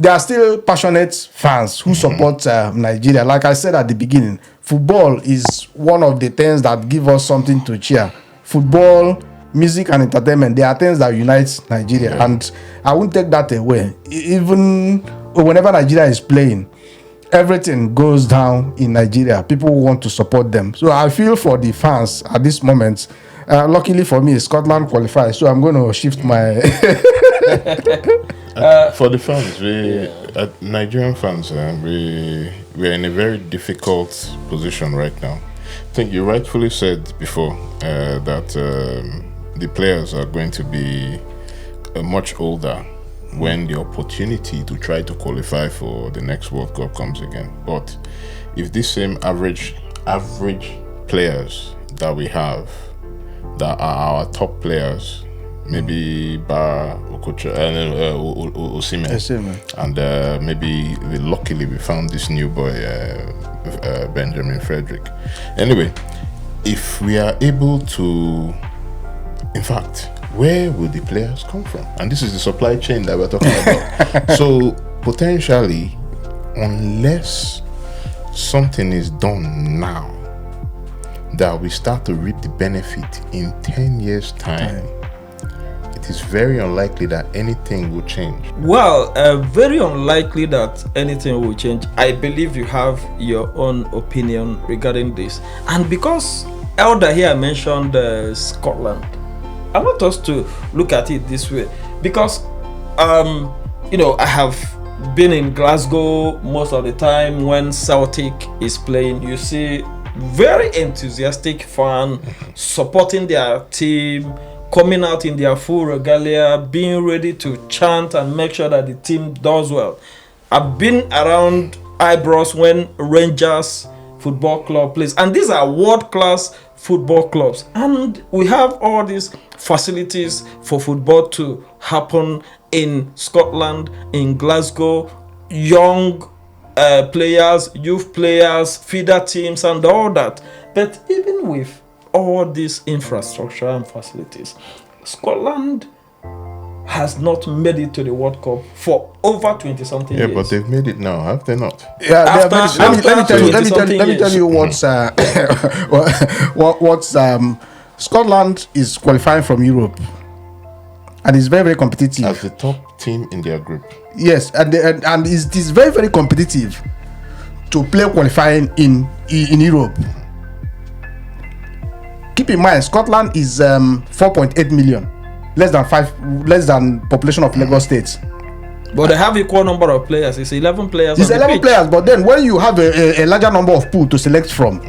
There are still passionate fans who support Nigeria. Like I said at the beginning, football is one of the things that give us something to cheer. Football, music, and entertainment, they are things that unite Nigeria, and I won't take that away. Even whenever Nigeria is playing, everything goes down in Nigeria. People want to support them. So I feel for the fans at this moment. Luckily for me, Scotland qualified, so I'm going to shift my. For the fans, Nigerian fans, we're in a very difficult position right now. I think you rightfully said before that the players are going to be much older when the opportunity to try to qualify for the next World Cup comes again. But if these same average players that we have, that are our top players, maybe Bar Okocha, Osimhen, and maybe luckily we found this new boy, Benjamin Frederick. Anyway, if we are able to, in fact, where will the players come from? And this is the supply chain that we're talking about. So potentially, unless something is done now, that we start to reap the benefit in 10 years' time, it is very unlikely that anything will change. Well, very unlikely that anything will change. I believe you have your own opinion regarding this. And because Elder here mentioned Scotland, I want us to look at it this way. Because, I have been in Glasgow most of the time when Celtic is playing. You see very enthusiastic fan supporting their team, coming out in their full regalia, being ready to chant and make sure that the team does well. I've been around Ibrox when Rangers Football Club plays, and these are world-class football clubs, and we have all these facilities for football to happen in Scotland, in Glasgow, young players, youth players, feeder teams, and all that. But even with all this infrastructure and facilities, Scotland has not made it to the World Cup for over 20-something years. Yeah, but they've made it now, have they not? Yeah, let me tell you what's Scotland is qualifying from Europe, and it's very, very competitive as the top team in their group. Yes, and it is very, very competitive to play qualifying in Europe. Keep in mind, Scotland is 4.8 million, less than population of Lagos State. But they have equal number of players. It's 11 players. It's 11 players, but then when you have a larger number of pool to select from,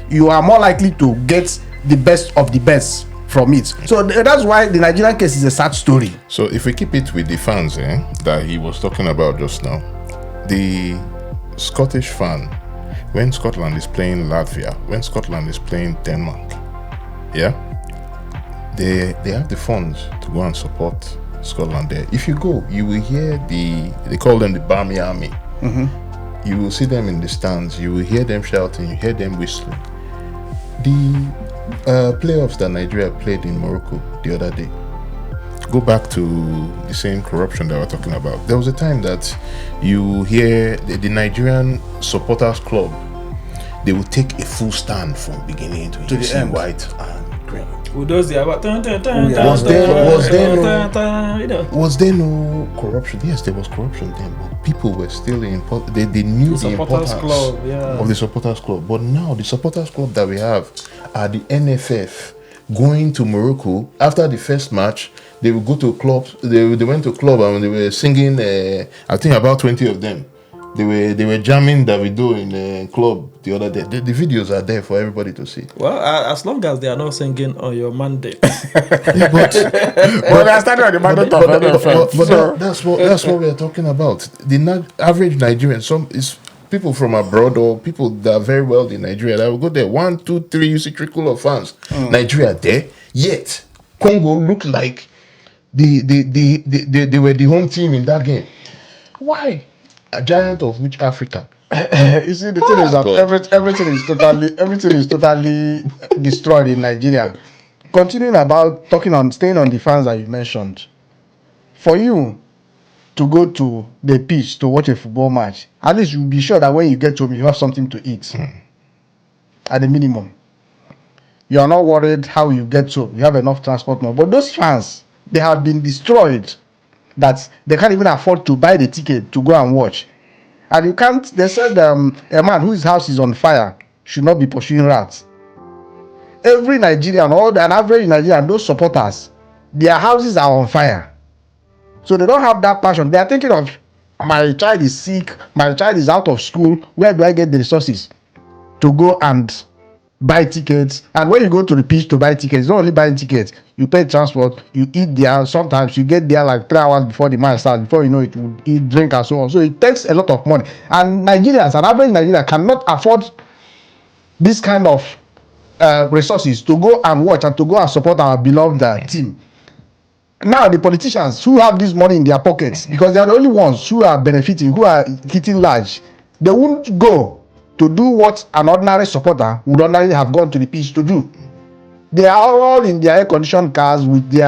you are more likely to get the best of the best from it. So that's why the Nigerian case is a sad story. So if we keep it with the fans that he was talking about just now, the Scottish fan, when Scotland is playing Latvia, when Scotland is playing Denmark, they have the funds to go and support Scotland there. If you go, you will hear they call them the Barmy Army. You will see them in the stands, you will hear them shouting, you hear them whistling. The playoffs that Nigeria played in Morocco the other day, go back to the same corruption that we're talking about. There was a time that you hear the Nigerian supporters club, they will take a full stand from beginning to the end, white and green. Was there no corruption? Yes, there was corruption then, but people were still they knew the importance of the supporters club. But now the supporters club that we have are the NFF going to Morocco after the first match. They will go to clubs. They went to club and they were singing. I think about 20 of them. They were jamming Davido in a club the other day. The videos are there for everybody to see. Well, as long as they are not singing on your mandate. Yeah, but They are starting on the mandate of NFL. that's what we are talking about. The average Nigerian, some is people from abroad or people that are very wealthy in Nigeria that will go there. 1, 2, 3, you see trickle of fans. Nigeria there. Yet Congo looked like they were the home team in that game. Why? A giant of which Africa? You see, the thing is that everything is totally destroyed in Nigeria. Continuing about staying on the fans that you mentioned. For you to go to the pitch to watch a football match, at least you'll be sure that when you get home, you have something to eat. At the minimum. You are not worried how you get home. You have enough transport money. But those fans, they have been destroyed that they can't even afford to buy the ticket to go and watch. And you can't, they said a man whose house is on fire should not be pursuing rats. Every Nigerian, an average Nigerian, those supporters, their houses are on fire. So they don't have that passion. They are thinking of, my child is sick, my child is out of school, where do I get the resources to go and buy tickets? And when you go to the pitch to buy tickets, it's not only buying tickets, you pay transport, you eat there. Sometimes you get there like 3 hours before the match starts. Before you know it, you eat, drink, and so on. So it takes a lot of money. And Nigerians, an average Nigerian, cannot afford this kind of resources to go and watch and to go and support our beloved team. Now the politicians who have this money in their pockets, because they are the only ones who are benefiting, who are hitting large, they won't go to do what an ordinary supporter would ordinarily have gone to the pitch to do. They are all in their air-conditioned cars with their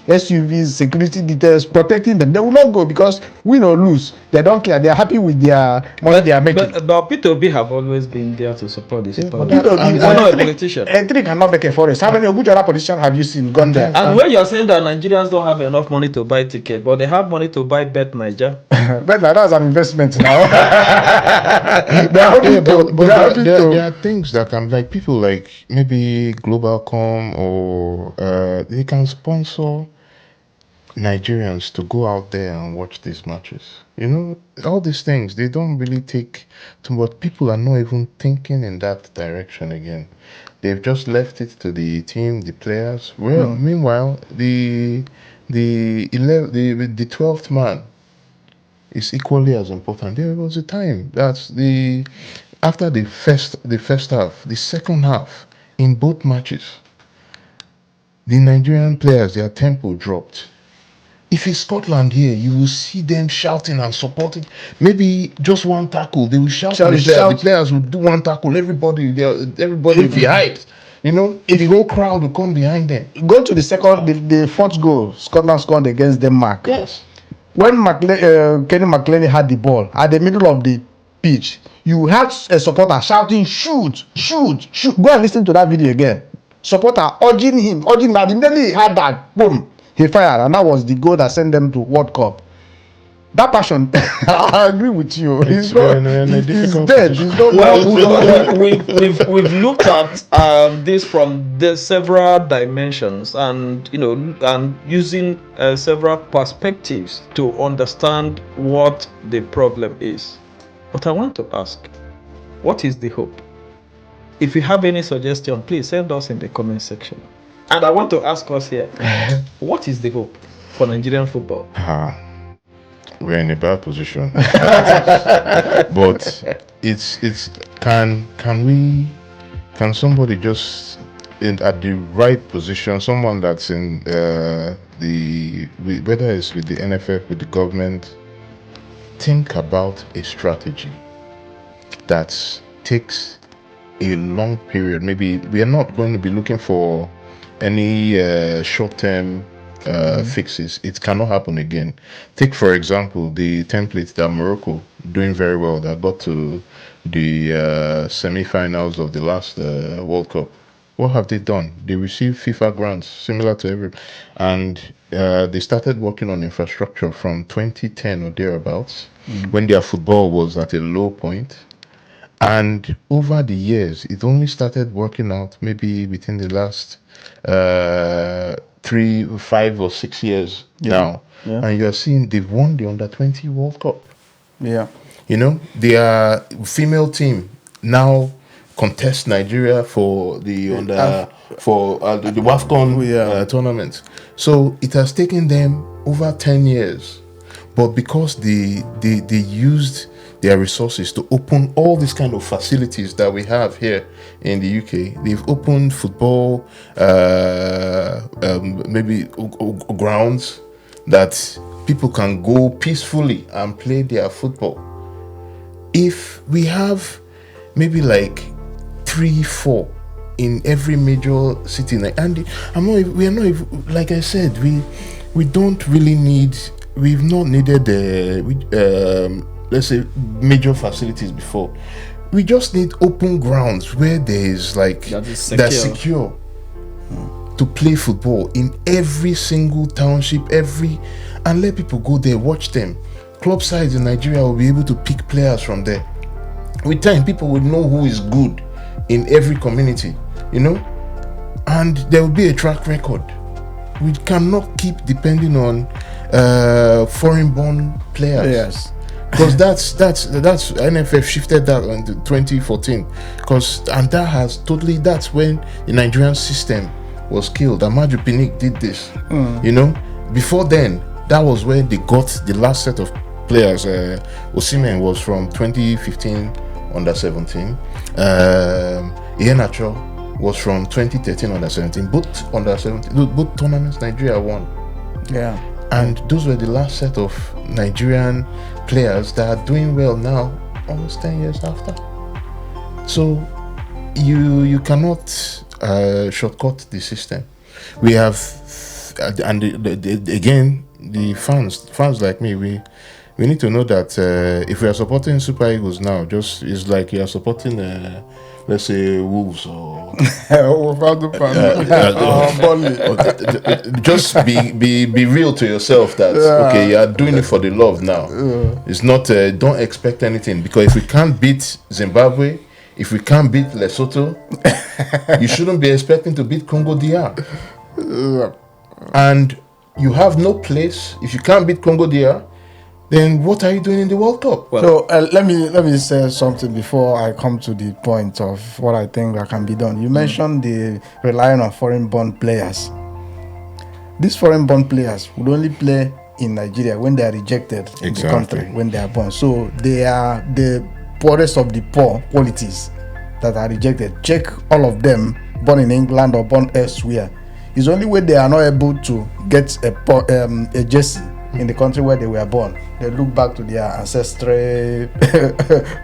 SUVs, security details protecting them. They will not go because win or lose, they don't care. They are happy with their money they are making. But P2B have always been there to support the supporters. I'm not a politician. A3 cannot make a forest. How many good other politicians have you seen gone there? And when you're saying that Nigerians don't have enough money to buy ticket, but they have money to buy Bet Niger. But that's an investment now. There are things that can, like people like maybe Globalcom or they can sponsor Nigerians to go out there and watch these matches. You know, all these things, they don't really take to what people are not even thinking in that direction again. They've just left it to the team, the players. Well, meanwhile, the 12th man is equally as important. There was a time that's after the first half, the second half in both matches, the Nigerian players, their tempo dropped. If it's Scotland here, you will see them shouting and supporting. Maybe just one tackle, they will shout. The players will do one tackle. Everybody will be hyped. You know, the whole crowd will come behind them. Go to the fourth goal Scotland scored against Denmark. Yes. When Kenny McLean had the ball at the middle of the pitch, you had a supporter shouting, shoot, shoot, shoot. Go and listen to that video again. Supporter urging him, and immediately he had that, boom, he fired, and that was the goal that sent them to World Cup. That passion, I agree with you. It's dead. We've looked at this from the several dimensions, and and using several perspectives to understand what the problem is. But I want to ask, what is the hope? If you have any suggestion, please send us in the comment section. And I want to ask us here, what is the hope for Nigerian football? We're in a bad position. But can somebody just at the right position, someone that's in whether it's with the NFF, with the government, think about a strategy that takes a long period. Maybe we are not going to be looking for any short-term fixes. It cannot happen again. Take for example the template that Morocco doing very well, that got to the semi-finals of the last World Cup. What have they done? They received FIFA grants similar to and they started working on infrastructure from 2010 or thereabouts, when their football was at a low point. And over the years, it only started working out maybe within the last 3, 5 or 6 years now. Yeah. And you're seeing they've won the Under-20 World Cup. Yeah. You know, their female team now contest Nigeria for the the WAFCON tournament. So it has taken them over 10 years, but because they used their resources to open all these kind of facilities that we have here in the UK. They've opened football, maybe grounds that people can go peacefully and play their football. If we have maybe like 3-4 in every major city, and we are not even, like I said, we don't really need, we've not needed let's say major facilities before. We just need open grounds where there is like that's secure to play football in every single township, and let people go there, watch them. Club sides in Nigeria will be able to pick players from there. With time, people will know who is good in every community, you know, and there will be a track record. We cannot keep depending on foreign-born players. Yes. Because that's NFF shifted that into 2014, and that's when the Nigerian system was killed. Amaju Pinnick did this, you know. Before then, that was where they got the last set of players. Osimhen was from 2015 under 17. Iheanacho was from 2013 under 17. Both under 17, both tournaments Nigeria won. Yeah. And those were the last set of Nigerian players that are doing well now, almost 10 years after. So you cannot shortcut the system. We have, and again, the fans like me, we need to know that if we are supporting Super Eagles now, it's like you are supporting, let's say, Wolves or just be real to yourself that okay, you are doing it for the love now. It's not don't expect anything, because if we can't beat Zimbabwe, if we can't beat Lesotho, you shouldn't be expecting to beat Congo DR. And you have no place. If you can't beat Congo DR, then what are you doing in the World Cup? So let me say something before I come to the point of what I think that can be done. You mentioned the relying on foreign-born players. These foreign-born players would only play in Nigeria when they are rejected in the country, when they are born. So they are the poorest of the poor qualities that are rejected. Check all of them born in England or born elsewhere. It's only when they are not able to get a jersey in the country where they were born, they look back to their ancestral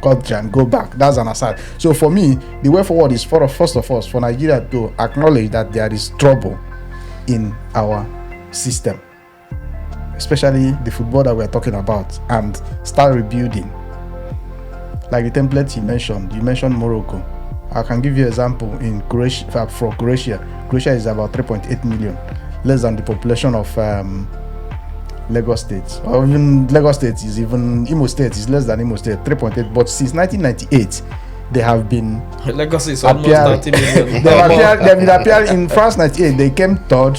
country and go back. That's an aside. So for me, the way forward is first of all for Nigeria to acknowledge that there is trouble in our system, especially the football that we're talking about, and start rebuilding. Like the template you mentioned Morocco. I can give you an example in Croatia. For Croatia is about 3.8 million, less than the population of Lagos State, or even Lagos State is even Imo State is less than Imo State, 3.8. But since 1998, they have been Lagos is almost 30 million. They've been appearing in France. 98, they came third.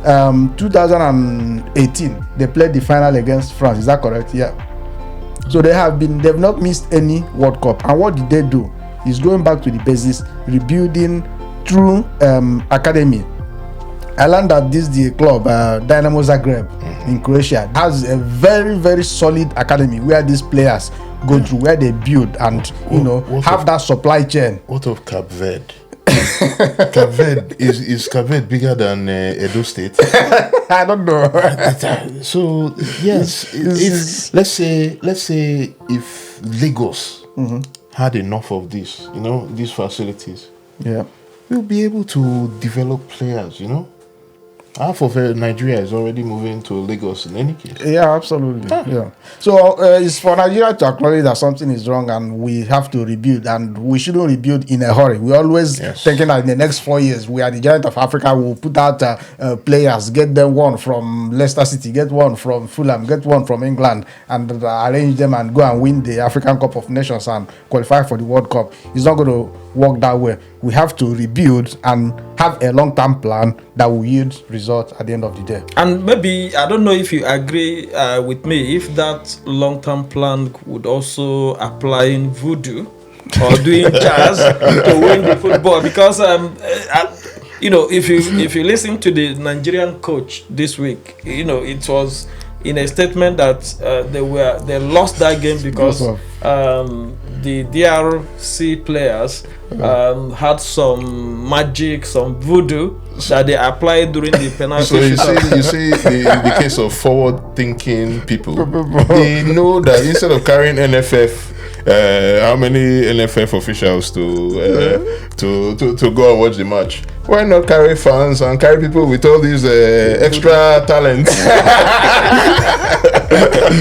2018, they played the final against France. Is that correct? Yeah. So they've not missed any World Cup. And what did they do? Is going back to the basics, rebuilding through academy. I learned that the club, Dynamo Zagreb in Croatia, has a very, very solid academy where these players go through, where they build and have that supply chain. What of Cape Verde? Cape Verde is Cape Verde bigger than Edo State? I don't know. So yes, if let's say if Lagos had enough of this, these facilities, we'll be able to develop players, Half of Nigeria is already moving to Lagos in any case. Yeah, absolutely. Yeah. So it's for Nigeria to acknowledge that something is wrong and we have to rebuild, and we shouldn't rebuild in a hurry. We're always thinking that in the next 4 years, we are the giant of Africa. We'll put out players, get them one from Leicester City, get one from Fulham, get one from England, and arrange them and go and win the African Cup of Nations and qualify for the World Cup. It's not going to work that way. We have to rebuild and have have a long-term plan that will yield results at the end of the day. And maybe, I don't know if you agree with me, if that long-term plan would also apply in voodoo or doing jazz to win the football, because if you listen to the Nigerian coach this week, it was in a statement that they lost that game because the DRC players had some magic, some voodoo that they applied during the penalty. So you see the case of forward-thinking people, they know that instead of carrying NFF, how many NFF officials to go and watch the match? Why not carry fans and carry people with all these extra talents?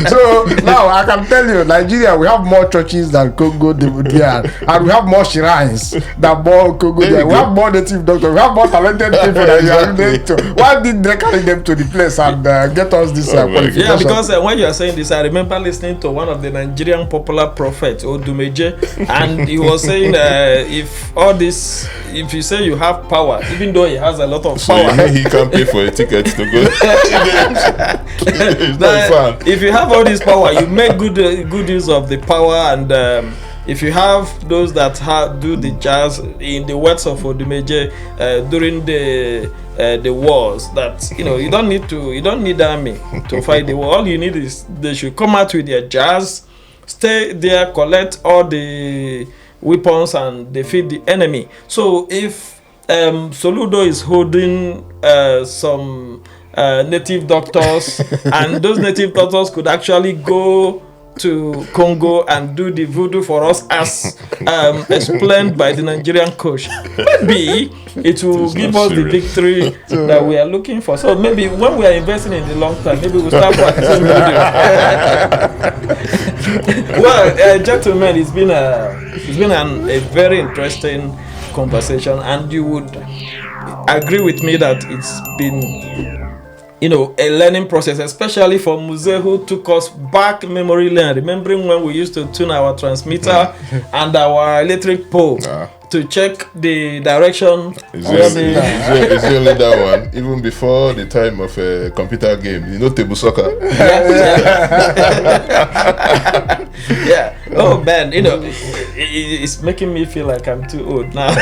So now I can tell you, Nigeria, we have more churches than Congo DR, and we have more shrines than more Congo DR. We have more native doctors. We have more talented people than you are going to. Why did they carry them to the place and get us this qualification? Yeah, because when you are saying this, I remember listening to one of the Nigerian popular prophets, Odumeje, and he was saying, if you say you have power, even though he has a lot of power, so he can't pay for a ticket to go. It's not fun. If you have all this power, you make good use of the power, and if you have those that do the jazz, in the words of Odumeje, during the wars, that you don't need army to fight the war. All you need is they should come out with their jazz, stay there, collect all the weapons, and defeat the enemy. So if Soludo is holding some native doctors, and those native doctors could actually go to Congo and do the voodoo for us, as explained by the Nigerian coach, maybe it will give us the victory that we are looking for. So maybe when we are investing in the long term, maybe we'll start practicing voodoo. Well, gentlemen, it's been a very interesting conversation, and you would agree with me that it's been a learning process, especially for Muze, who took us back memory lane, remembering when we used to tune our transmitter and our electric pole to check the direction. It's only that one, even before the time of a computer game, table soccer. Yeah. Oh man, it's making me feel like I'm too old now.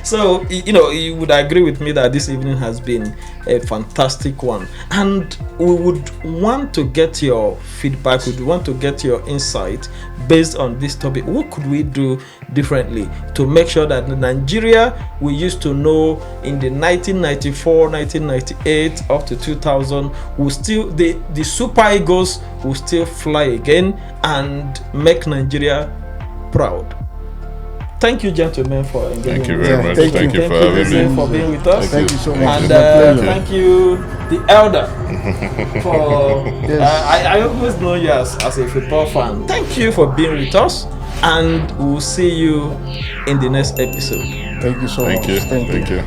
So you would agree with me that this evening has been a fantastic one, and we would want to get your feedback. We would want to get your insight based on this topic. What could we do differently to make sure that the Nigeria we used to know in the 1994, 1998 up to 2000 will still, the Super Eagles will still fly again and make Nigeria proud. Thank you, gentlemen, for engaging. Thank you very much. Thank you for having me. For being with us. Thank you so much. And thank you, the elder, for. I always know you as a football fan. Thank you for being with us, and we'll see you in the next episode. Thank you so much. Thank you.